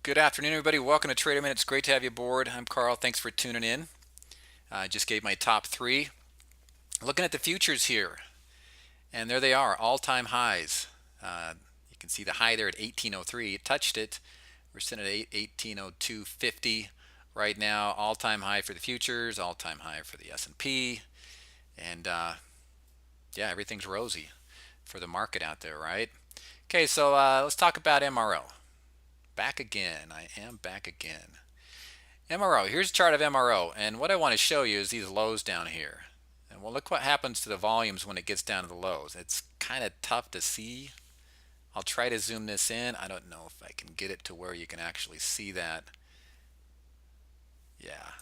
Good afternoon, everybody. Welcome to Trader Minutes. Great to have you aboard. I'm Carl. Thanks for tuning in. I just gave my top three. Looking at the futures here, and there they are, all-time highs. You can see the high there at 1803. It touched it. We're sitting at 1802.50 right now. All-time high for the futures, all-time high for the S&P, and yeah, everything's rosy for the market out there, right? Okay, so let's talk about MRO. Back again. I am back again. MRO, here's a chart of MRO, and what I want to show you is these lows down here. And well, look what happens to the volumes when it gets down to the lows. It's kind of tough to see. I'll try to zoom this in. I don't know if I can get it to where you can actually see that. Yeah.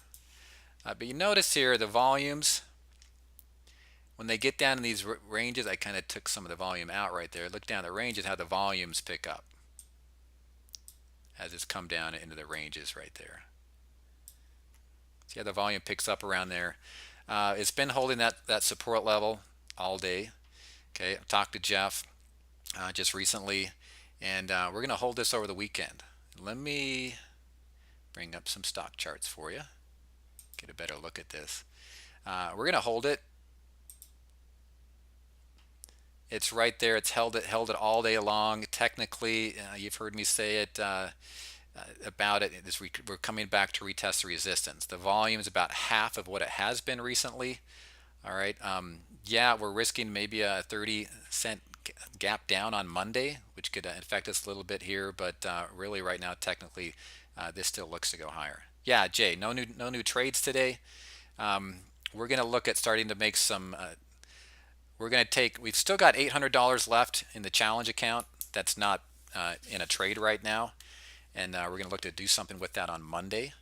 But you notice here the volumes, when they get down in these ranges, I kind of took some of the volume out right there. Look down the ranges, how the volumes pick up as it's come down into the ranges right there. See how the volume picks up around there. It's been holding that support level all day. Okay, I talked to Jeff just recently, and we're going to hold this over the weekend. Let me bring up some stock charts for you. Get a better look at this. We're going to hold it. It's right there. It's held it all day long. Technically, you've heard me say it about it. We're coming back to retest the resistance. The volume is about half of what it has been recently. All right. Yeah, we're risking maybe a 30-cent gap down on Monday, which could affect us a little bit here. But really, right now, technically, this still looks to go higher. Yeah, Jay, no new trades today. We're going to look at starting to make some. We're going to take. We've still got $800 left in the challenge account. That's not in a trade right now, and we're going to look to do something with that on Monday.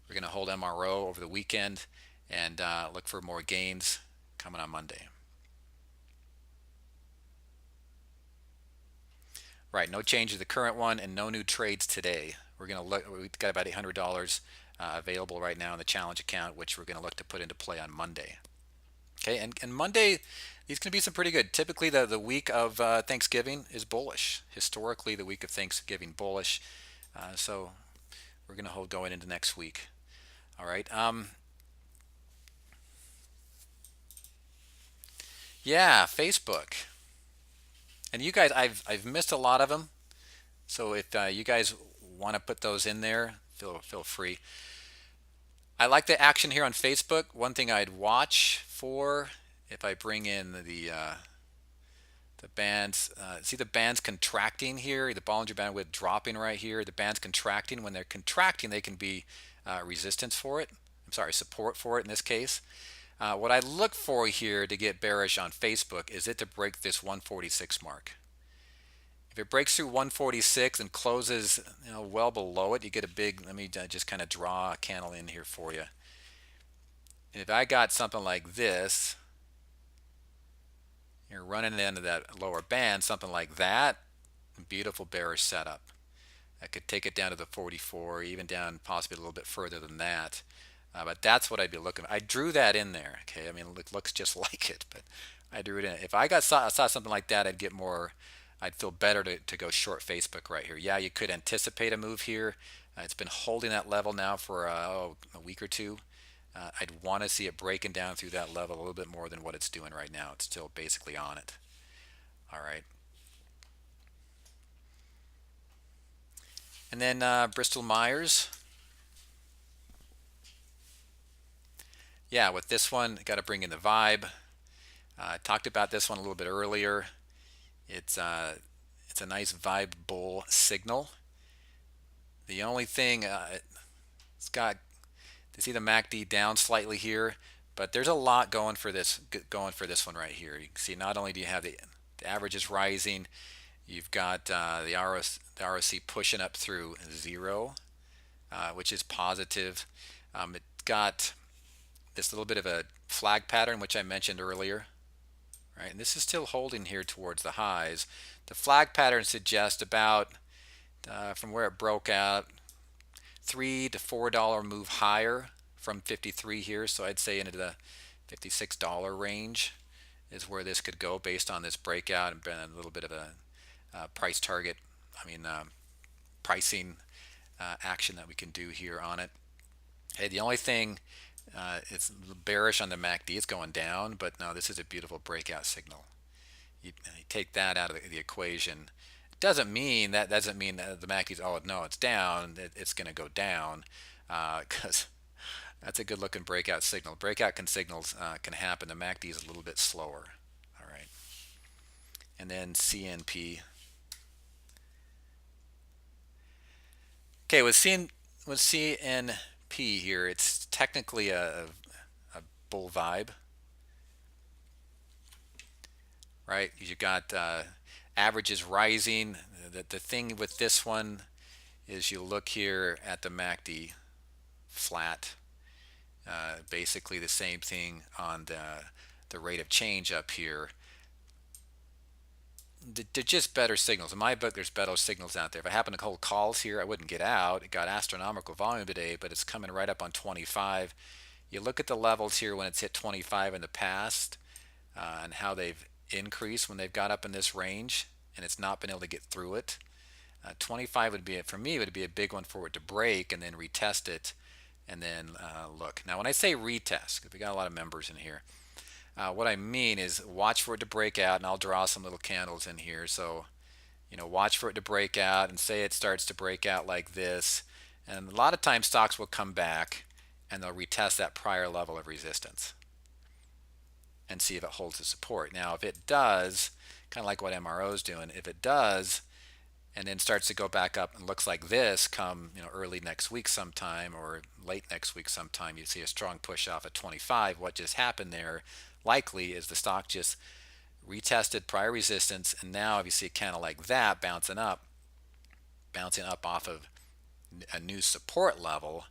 We're going to hold MRO over the weekend and look for more gains coming on Monday. Right, no change to the current one and no new trades today. We're going to look. We've got about $800 available right now in the challenge account, which we're going to look to put into play on Monday. Okay, and Monday, these can be some pretty good. Typically, the week of Thanksgiving is bullish. Historically, the week of Thanksgiving bullish. So we're going to hold going into next week. All right. Yeah, Facebook. And you guys, I've missed a lot of them. So if you guys want to put those in there, feel free. I like the action here on Facebook. One thing I'd watch for if I bring in the bands, see the bands contracting here, the Bollinger Bandwidth dropping right here. The bands contracting. When they're contracting, they can be resistance for it. I'm sorry, support for it in this case. What I look for here to get bearish on Facebook is it to break this 146 mark. If it breaks through 146 and closes, well below it, you get a big. Let me just kind of draw a candle in here for you. If I got something like this, you're running into that lower band, something like that, beautiful bearish setup. I could take it down to the 44, even down possibly a little bit further than that. But that's what I'd be looking. I drew that in there. Okay, I mean it looks just like it, but I drew it in. If I saw something like that, I'd get more. I'd feel better to go short Facebook right here. Yeah, you could anticipate a move here. It's been holding that level now for a week or two. I'd want to see it breaking down through that level a little bit more than what it's doing right now. It's still basically on it. All right. And then Bristol Myers. Yeah, with this one, got to bring in the vibe. I talked about this one a little bit earlier. It's a nice vibe bull signal. The only thing it's got to see the MACD down slightly here, but there's a lot going for this one right here. You can see not only do you have the average is rising, you've got the ROC pushing up through 0, which is positive. It got this little bit of a flag pattern, which I mentioned earlier. Right, and this is still holding here towards the highs. The flag pattern suggests about from where it broke out, $3 to $4 move higher from 53 here. So I'd say into the $56 range is where this could go based on this breakout and been a little bit of a price target. I mean, pricing action that we can do here on it. Hey, the only thing, it's bearish on the MACD. It's going down, but no, this is a beautiful breakout signal. You take that out of the equation. It doesn't mean that the MACD's, oh no, it's down. It's going to go down, because that's a good looking breakout signal. Breakout signals can happen. The MACD is a little bit slower. All right, and then CNP. Okay, with CNP here, it's technically a bull vibe, right? You've got averages rising. The thing with this one is you look here at the MACD flat. Basically the same thing on the rate of change up here. They're just better signals. In my book, there's better signals out there. If I happen to hold calls here, I wouldn't get out. It got astronomical volume today, but it's coming right up on 25. You look at the levels here when it's hit 25 in the past, and how they've increased when they've got up in this range, and it's not been able to get through it. 25 would be, for me, would be a big one for it to break and then retest it, and then look. Now, when I say retest, because we got a lot of members in here, what I mean is watch for it to break out, and I'll draw some little candles in here. So, watch for it to break out, and say it starts to break out like this. And a lot of times stocks will come back and they'll retest that prior level of resistance and see if it holds the support. Now, if it does, kind of like what MRO is doing, if it does and then starts to go back up and looks like this come early next week sometime or late next week sometime, you see a strong push off at 25. What just happened there likely is the stock just retested prior resistance, and now if you see a candle like that bouncing up off of a new support level,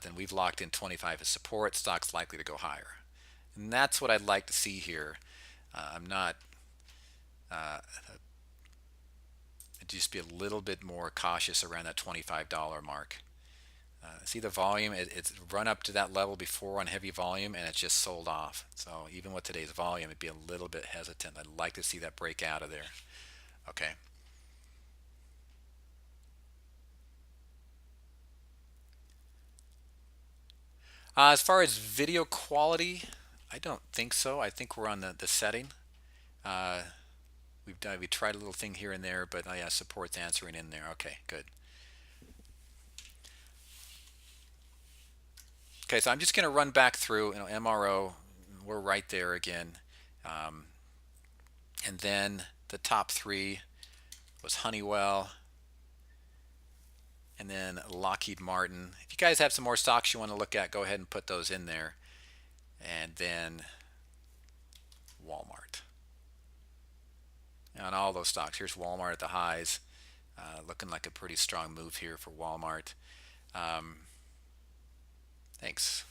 then we've locked in 25 as support. Stock's likely to go higher, and that's what I'd like to see here. I'm not just be a little bit more cautious around that $25 mark. See the volume, it's run up to that level before on heavy volume, and it's just sold off. So even with today's volume, it'd be a little bit hesitant. I'd like to see that break out of there. Okay. As far as video quality, I don't think so. I think we're on the setting. Uh, we tried a little thing here and there, but yeah, support's answering in there. Okay, good. Okay, so I'm just going to run back through, MRO, we're right there again. Um, and then the top three was Honeywell, and then Lockheed Martin. If you guys have some more stocks you want to look at, go ahead and put those in there. And then Walmart. On all those stocks, here's Walmart at the highs, looking like a pretty strong move here for Walmart. Thanks.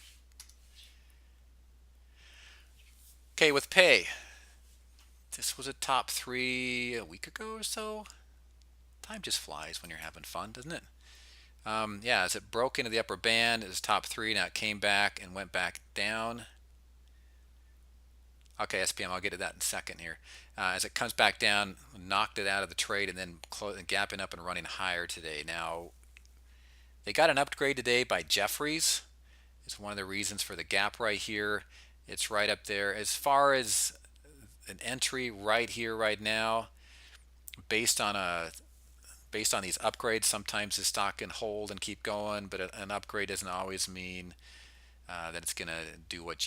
Okay, with pay, this was a top three a week ago or so. Time just flies when you're having fun, doesn't it? Yeah, as it broke into the upper band, it was top three. Now it came back and went back down. Okay, SPM, I'll get to that in a second here. As it comes back down, knocked it out of the trade, and then gapping up and running higher today. Now, they got an upgrade today by Jefferies. It's one of the reasons for the gap right here. It's right up there. As far as an entry right here, right now, based on these upgrades, sometimes the stock can hold and keep going, but an upgrade doesn't always mean that it's going to do what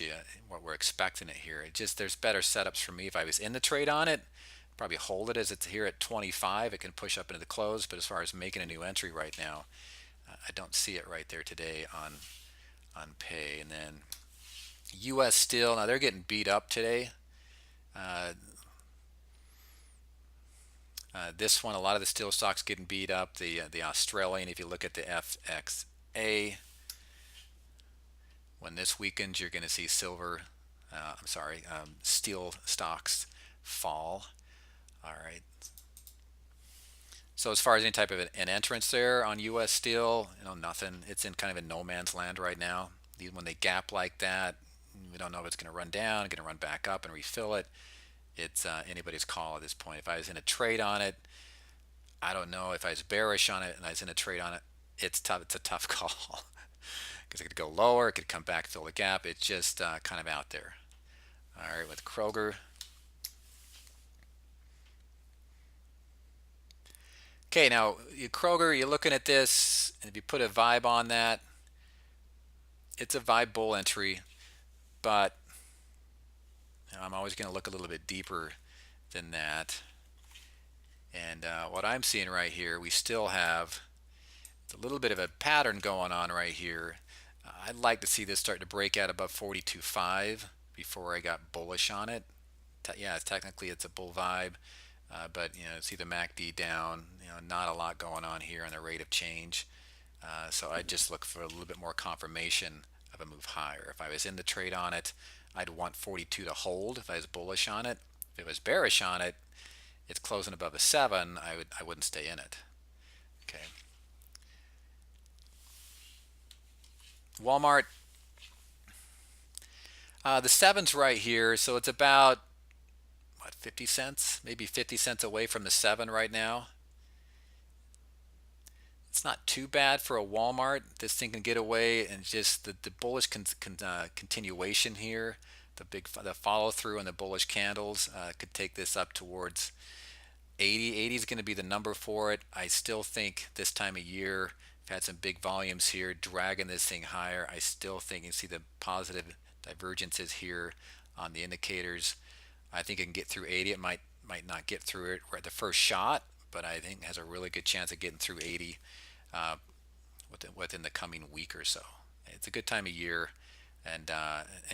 we're expecting it here. There's better setups for me. If I was in the trade on it, probably hold it as it's here at 25. It can push up into the close, but as far as making a new entry right now, I don't see it right there today on pay. And then U.S. Steel, now they're getting beat up today. This one, a lot of the steel stocks getting beat up. The Australian, if you look at the FXA, when this weakens, you're going to see steel stocks fall. All right. So as far as any type of an entrance there on U.S. Steel, nothing. It's in kind of a no man's land right now. When they gap like that, we don't know if it's going to run down, going to run back up and refill it. It's anybody's call at this point. If I was in a trade on it, I don't know. If I was bearish on it and I was in a trade on it, it's tough. It's a tough call because it could go lower, it could come back, fill the gap. It's just kind of out there. All right, with Kroger. Okay, now Kroger, you're looking at this, and if you put a vibe on that, it's a vibe bull entry, but I'm always going to look a little bit deeper than that. And what I'm seeing right here, we still have a little bit of a pattern going on right here. I'd like to see this start to break out above 42.5 before I got bullish on it. Yeah, technically it's a bull vibe, but see the MACD down. Not a lot going on here on the rate of change. So I just look for a little bit more confirmation of a move higher. If I was in the trade on it, I'd want 42 to hold if I was bullish on it. If it was bearish on it, it's closing above a 7, I wouldn't stay in it. Okay. Walmart, the 7's right here, so it's about what, 50 cents, maybe 50 cents away from the 7 right now. It's not too bad for a Walmart. This thing can get away, and just the bullish continuation here, the follow through and the bullish candles could take this up towards 80. 80 is going to be the number for it. I still think this time of year, we've had some big volumes here dragging this thing higher. I still think you can see the positive divergences here on the indicators. I think it can get through 80. It might not get through it at the first shot, but I think it has a really good chance of getting through 80 within the coming week or so. It's a good time of year, and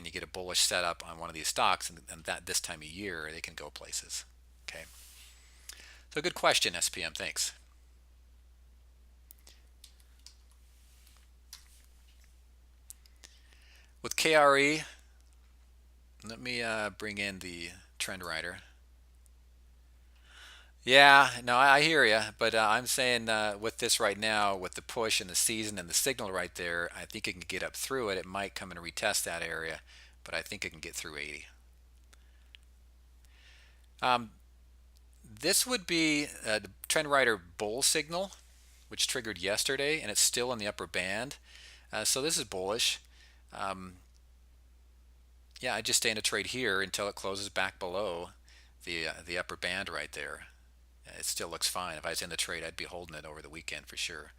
you get a bullish setup on one of these stocks, and that this time of year they can go places. Okay, so good question, SPM. Thanks. With KRE, let me bring in the trend writer. Yeah, no, I hear you, but I'm saying with this right now, with the push and the season and the signal right there, I think it can get up through it. It might come and retest that area, but I think it can get through 80. This would be the trend writer bull signal, which triggered yesterday, and it's still in the upper band. So this is bullish. Yeah, I just stay in a trade here until it closes back below the upper band right there. It still looks fine. If I was in the trade, I'd be holding it over the weekend for sure.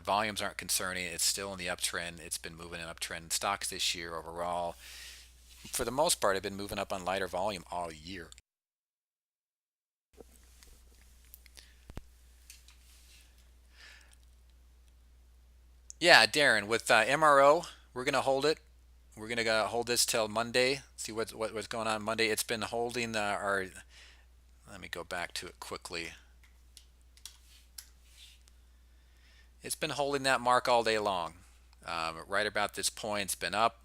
Volumes aren't concerning. It's still in the uptrend. It's been moving in uptrend. Stocks this year overall, for the most part, have been moving up on lighter volume all year. Yeah, Darren, with MRO, we're going to hold it. We're going to hold this till Monday, see what's going on Monday. It's been holding our, let me go back to it quickly. It's been holding that mark all day long. Right about this point, it's been up.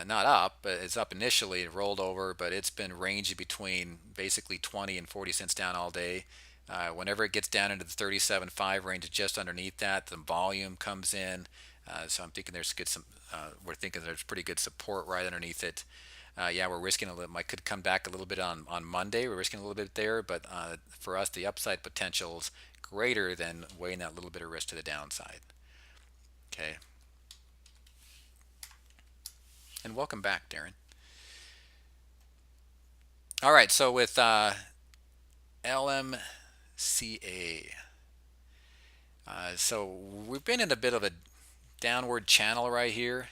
Not up, but it's up initially. It rolled over, but it's been ranging between basically 20 and 40 cents down all day. Whenever it gets down into the 37.5 range, just underneath that, the volume comes in. So I'm thinking we're thinking there's pretty good support right underneath it. Yeah, we're risking a little. Might could come back a little bit on Monday. We're risking a little bit there, but for us, the upside potential is greater than weighing that little bit of risk to the downside. Okay. And welcome back, Darren. All right, so with LMCA, so we've been in a bit of a downward channel right here.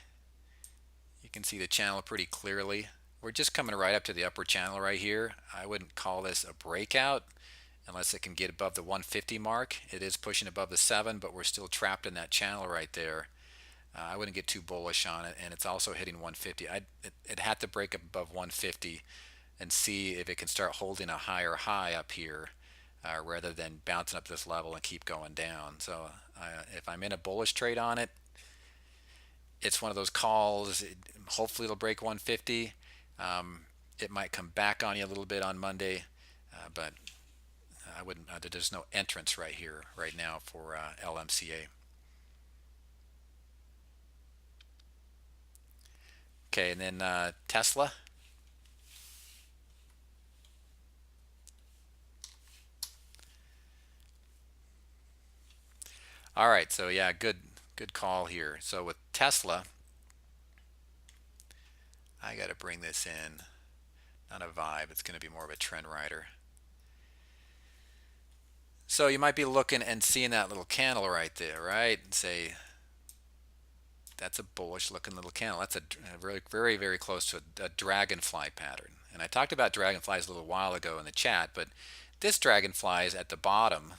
You can see the channel pretty clearly. We're just coming right up to the upper channel right here. I wouldn't call this a breakout unless it can get above the 150 mark. It is pushing above the 7, but we're still trapped in that channel right there. I wouldn't get too bullish on it, and it's also hitting 150. It had to break up above 150 and see if it can start holding a higher high up here rather than bouncing up to this level and keep going down. So if I'm in a bullish trade on it, it's one of those calls. Hopefully it'll break 150. It might come back on you a little bit on Monday, but I wouldn't. There's no entrance right here right now for LMCA. Okay, and then Tesla. All right, so yeah, good call here. So with Tesla, I got to bring this in. Not a vibe, it's going to be more of a trend rider. So you might be looking and seeing that little candle right there, right? And say that's a bullish looking little candle. That's a really very very close to a dragonfly pattern. And I talked about dragonflies a little while ago in the chat, but this dragonfly is at the bottom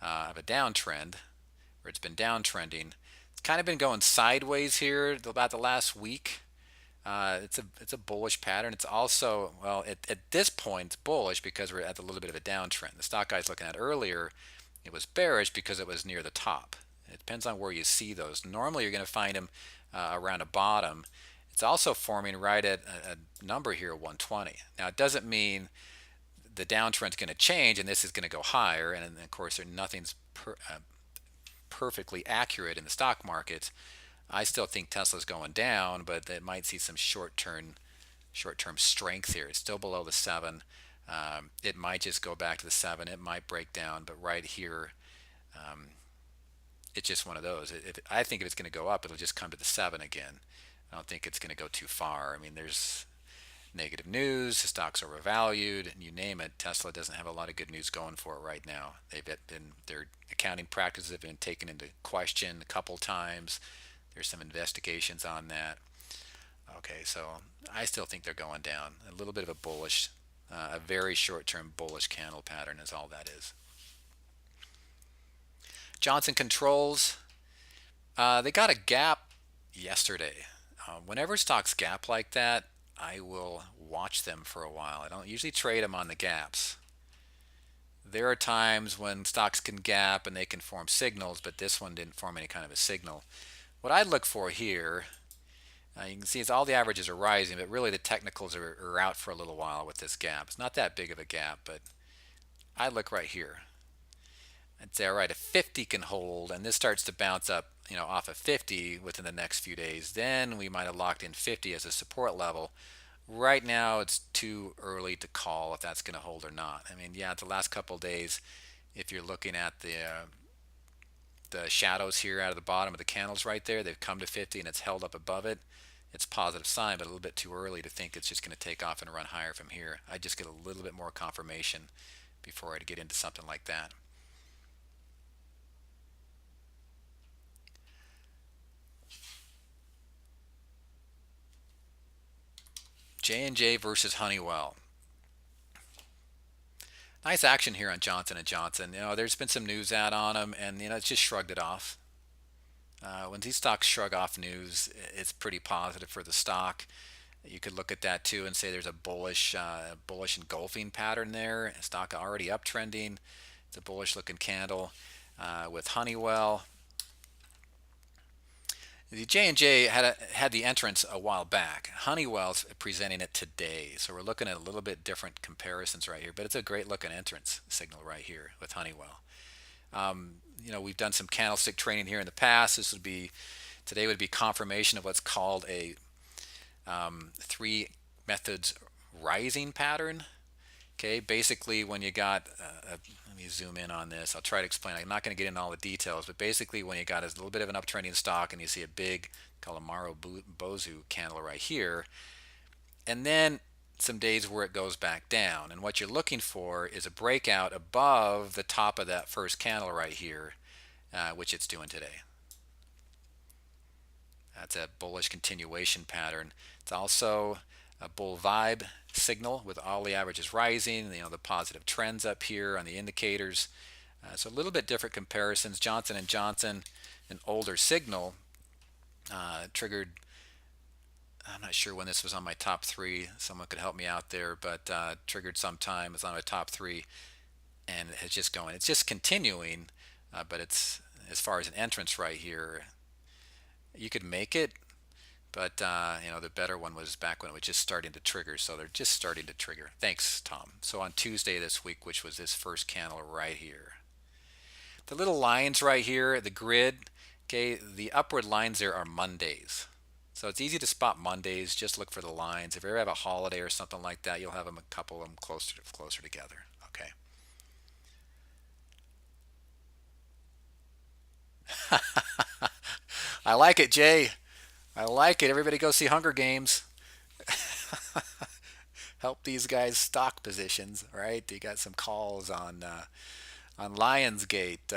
of a downtrend, where it's been downtrending. It's kind of been going sideways here about the last week. It's a bullish pattern. It's also, well, at this point it's bullish because we're at a little bit of a downtrend. The stock I was looking at earlier, it was bearish because it was near the top. It depends on where you see those. Normally you're going to find them around a bottom. It's also forming right at a number here, 120. Now it doesn't mean the downtrend's going to change and this is going to go higher. And of course, nothing's perfectly accurate in the stock market. I still think Tesla's going down, but it might see some short-term strength here. It's still below the 7. It might just go back to the 7. It might break down, but right here, it's just one of those. I think if it's going to go up, it'll just come to the 7 again. I don't think it's going to go too far. I mean, there's negative news, the stock's overvalued, and you name it. Tesla doesn't have a lot of good news going for it right now. Their accounting practices have been taken into question a couple times. There's some investigations on that. Okay, so I still think they're going down. A little bit of a bullish, a very short-term bullish candle pattern is all that is. Johnson Controls, they got a gap yesterday. Whenever stocks gap like that, I will watch them for a while. I don't usually trade them on the gaps. There are times when stocks can gap and they can form signals, but this one didn't form any kind of a signal. What I look for here, you can see it's all the averages are rising, but really the technicals are out for a little while with this gap. It's not that big of a gap, but I look right here. I'd say, all right, if 50 can hold and this starts to bounce up, off of 50 within the next few days, then we might have locked in 50 as a support level. Right now, it's too early to call if that's going to hold or not. I mean, yeah, the last couple of days, if you're looking at the shadows here out of the bottom of the candles right there, they've come to 50 and it's held up above it. It's a positive sign, but a little bit too early to think it's just going to take off and run higher from here. I just get a little bit more confirmation before I get into something like that. J&J versus Honeywell. Nice action here on Johnson & Johnson. There's been some news out on them, and it's just shrugged it off. When these stocks shrug off news, it's pretty positive for the stock. You could look at that too and say there's a bullish engulfing pattern there. Stock already uptrending. It's a bullish looking candle with Honeywell. The J&J had the entrance a while back. Honeywell's presenting it today, so we're looking at a little bit different comparisons right here. But it's a great looking entrance signal right here with Honeywell. We've done some candlestick training here in the past. Today would be confirmation of what's called a 3 methods rising pattern. Okay, basically when you got, let me zoom in on this. I'll try to explain. I'm not going to get into all the details, but basically when you got a little bit of an uptrending stock and you see a big, called a Marubozu candle right here, and then some days where it goes back down. And what you're looking for is a breakout above the top of that first candle right here, which it's doing today. That's a bullish continuation pattern. It's also a bull vibe signal with all the averages rising, the positive trends up here on the indicators. So a little bit different comparisons. Johnson & Johnson, an older signal, triggered, I'm not sure when this was on my top 3. Someone could help me out there, but triggered sometime. It's on my top 3 and it's just continuing, but it's, as far as an entrance right here, you could make it, but the better one was back when it was just starting to trigger. So they're just starting to trigger. Thanks, Tom. So on Tuesday this week, which was this first candle right here, the little lines right here, the grid, okay, the upward lines there are Mondays. So it's easy to spot Mondays. Just look for the lines. If you ever have a holiday or something like that, you'll have them, a couple of them closer together. Okay. I like it, Jay. I like it. Everybody go see Hunger Games. Help these guys stock positions, right? You got some calls on Lionsgate.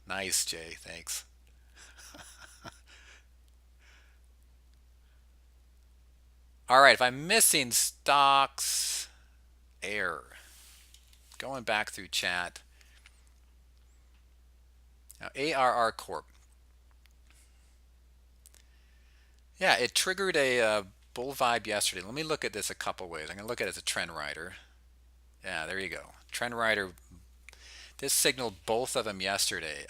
Nice, Jay. Thanks. All right, if I'm missing stocks, air. Going back through chat. Now, ARR Corp. Yeah, it triggered a bull vibe yesterday. Let me look at this a couple ways. I'm going to look at it as a trend rider. Yeah, there you go. Trend rider. This signaled both of them yesterday.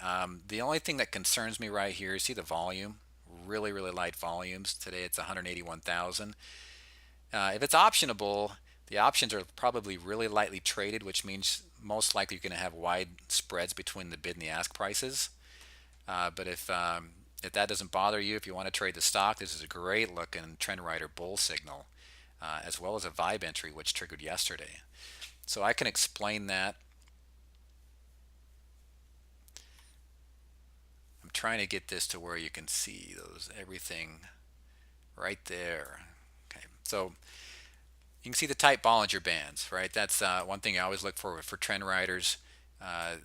The only thing that concerns me right here is see the volume. Really, really light volumes. Today it's 181,000. If it's optionable, the options are probably really lightly traded, which means most likely you're going to have wide spreads between the bid and the ask prices. But if that doesn't bother you, if you want to trade the stock, this is a great looking trend rider bull signal, as well as a vibe entry which triggered yesterday. So I can explain that. I'm trying to get this to where you can see those everything right there. Okay, so you can see the tight Bollinger Bands, right? That's one thing I always look for trend riders. Uh,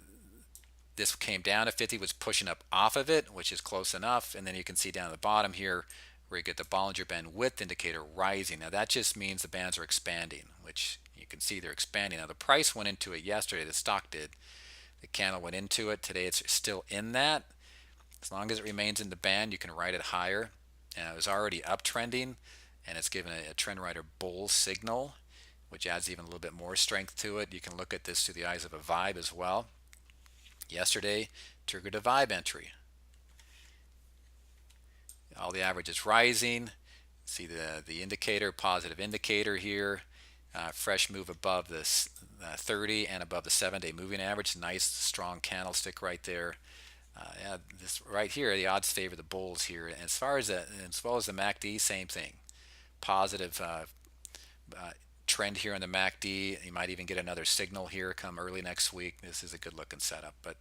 this came down to 50, was pushing up off of it, which is close enough. And then you can see down at the bottom here where you get the Bollinger Band width indicator rising. Now that just means the bands are expanding, which you can see they're expanding. Now the price went into it yesterday, the stock did. The candle went into it. Today it's still in that. As long as it remains in the band, you can ride it higher. And it was already uptrending, and it's given a trend rider bull signal, which adds even a little bit more strength to it. You can look at this through the eyes of a vibe as well. Yesterday triggered a vibe entry. All the averages rising. See the indicator, positive indicator here. Fresh move above this 30 and above the 7-day moving average. Nice strong candlestick right there. Yeah, this right here, the odds favor the bulls here. And as well as the MACD, same thing. Positive trend here on the MACD. You might even get another signal here come early next week. This is a good looking setup. But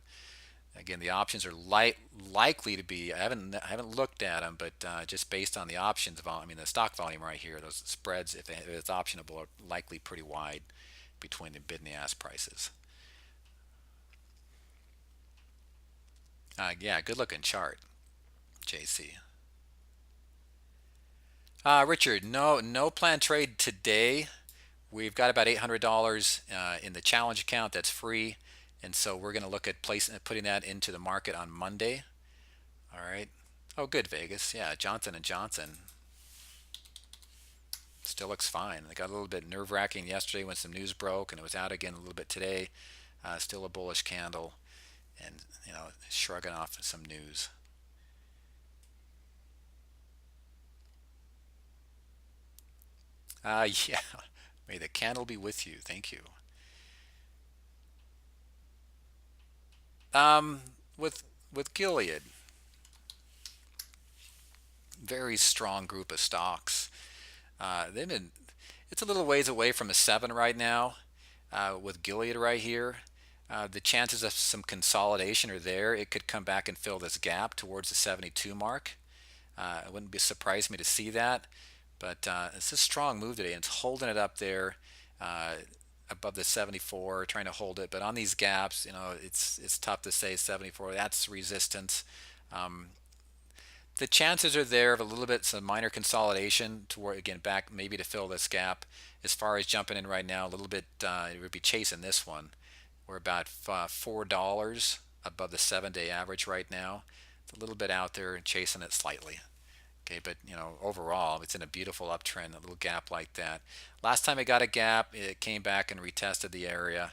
again, the options are likely to be. I haven't looked at them, but just based on the options volume, I mean the stock volume right here, those spreads, if it's optionable, are likely pretty wide between the bid and the ask prices. Yeah, good looking chart, JC. Richard, no planned trade today. We've got about $800 in the challenge account that's free, and so we're going to look at putting that into the market on Monday. All right. Oh, good, Vegas. Yeah, Johnson and Johnson still looks fine. They got a little bit nerve-wracking yesterday when some news broke, and it was out again a little bit today. Still a bullish candle, and shrugging off some news. Yeah. May the candle be with you. Thank you. Um, with Gilead, very strong group of stocks. They've been. It's a little ways away from a 7 right now. With Gilead right here, the chances of some consolidation are there. It could come back and fill this gap towards the 72 mark. It wouldn't be surprised me to see that, but it's a strong move today, and it's holding it up there uh, above the 74, trying to hold it. But on these gaps, it's tough to say 74. That's resistance. Um, the chances are there of a little bit some minor consolidation toward again back maybe to fill this gap. As far as jumping in right now, a little bit it would be chasing this one. We're about $4 above the 7-day average right now. It's a little bit out there and chasing it slightly. Okay, but overall, it's in a beautiful uptrend. A little gap like that. Last time it got a gap, it came back and retested the area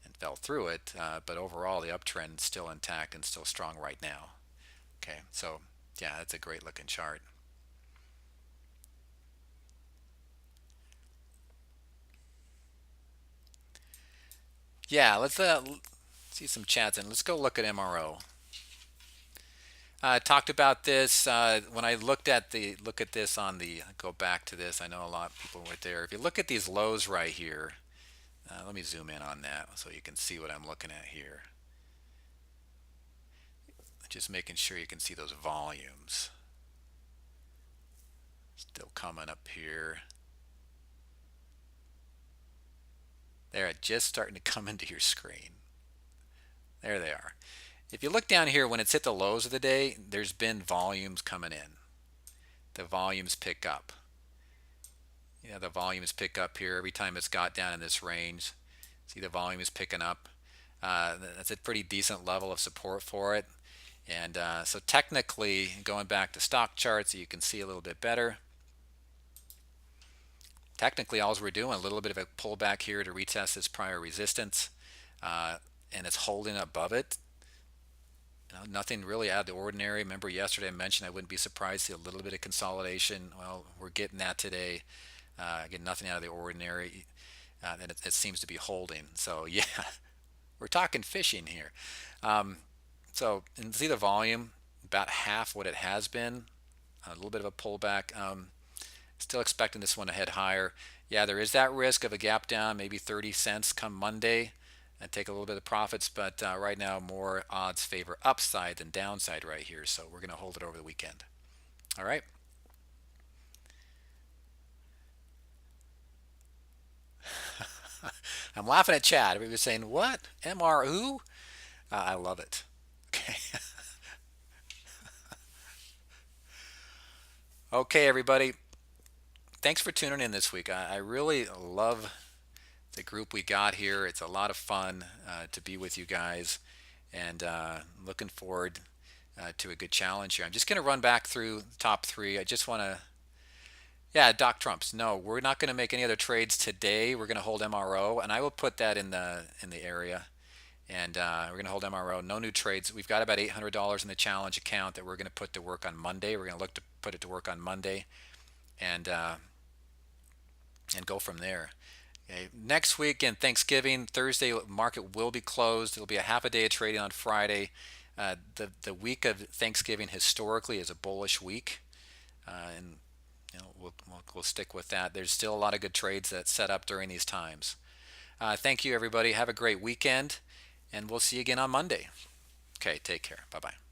and fell through it. But overall, the uptrend is still intact and still strong right now. Okay, so yeah, that's a great looking chart. Yeah, let's see some chats and let's go look at MRO. Talked about this when I look at this on the go back to this. I know a lot of people were there. If you look at these lows right here, let me zoom in on that so you can see what I'm looking at here. Just making sure you can see those volumes. Still coming up here. They're just starting to come into your screen. There they are. If you look down here, when it's hit the lows of the day, there's been volumes coming in. The volumes pick up. The volumes pick up here every time it's got down in this range. See, the volume is picking up. That's a pretty decent level of support for it. And so technically, going back to stock charts, you can see a little bit better. Technically, all we're doing, a little bit of a pullback here to retest this prior resistance, and it's holding above it. Nothing really out of the ordinary. Remember yesterday I mentioned I wouldn't be surprised to see a little bit of consolidation. Well, we're getting that today. Again, nothing out of the ordinary, and it seems to be holding. So yeah, we're talking fishing here. So and see the volume, about half what it has been. A little bit of a pullback. Still expecting this one to head higher. Yeah, there is that risk of a gap down, maybe 30 cents come Monday, and take a little bit of profits. But right now, more odds favor upside than downside right here. So we're going to hold it over the weekend. All right. I'm laughing at Chad. Everybody was saying, what? MRU? I love it. Okay. Okay, everybody. Thanks for tuning in this week. I really love the group we got here. It's a lot of fun to be with you guys, and looking forward to a good challenge here. I'm just going to run back through the top three. I just want to, yeah, Doc Trumps. No, we're not going to make any other trades today. We're going to hold MRO, and I will put that in the area. And we're going to hold MRO. No new trades. We've got about $800 in the challenge account that we're going to put to work on Monday. We're going to look to put it to work on Monday, and go from there. Okay. Next week and Thanksgiving, Thursday market will be closed. It'll be a half a day of trading on Friday. The week of Thanksgiving historically is a bullish week, and we'll stick with that. There's still a lot of good trades that set up during these times. Thank you, everybody. Have a great weekend, and we'll see you again on Monday. Okay, take care. Bye bye.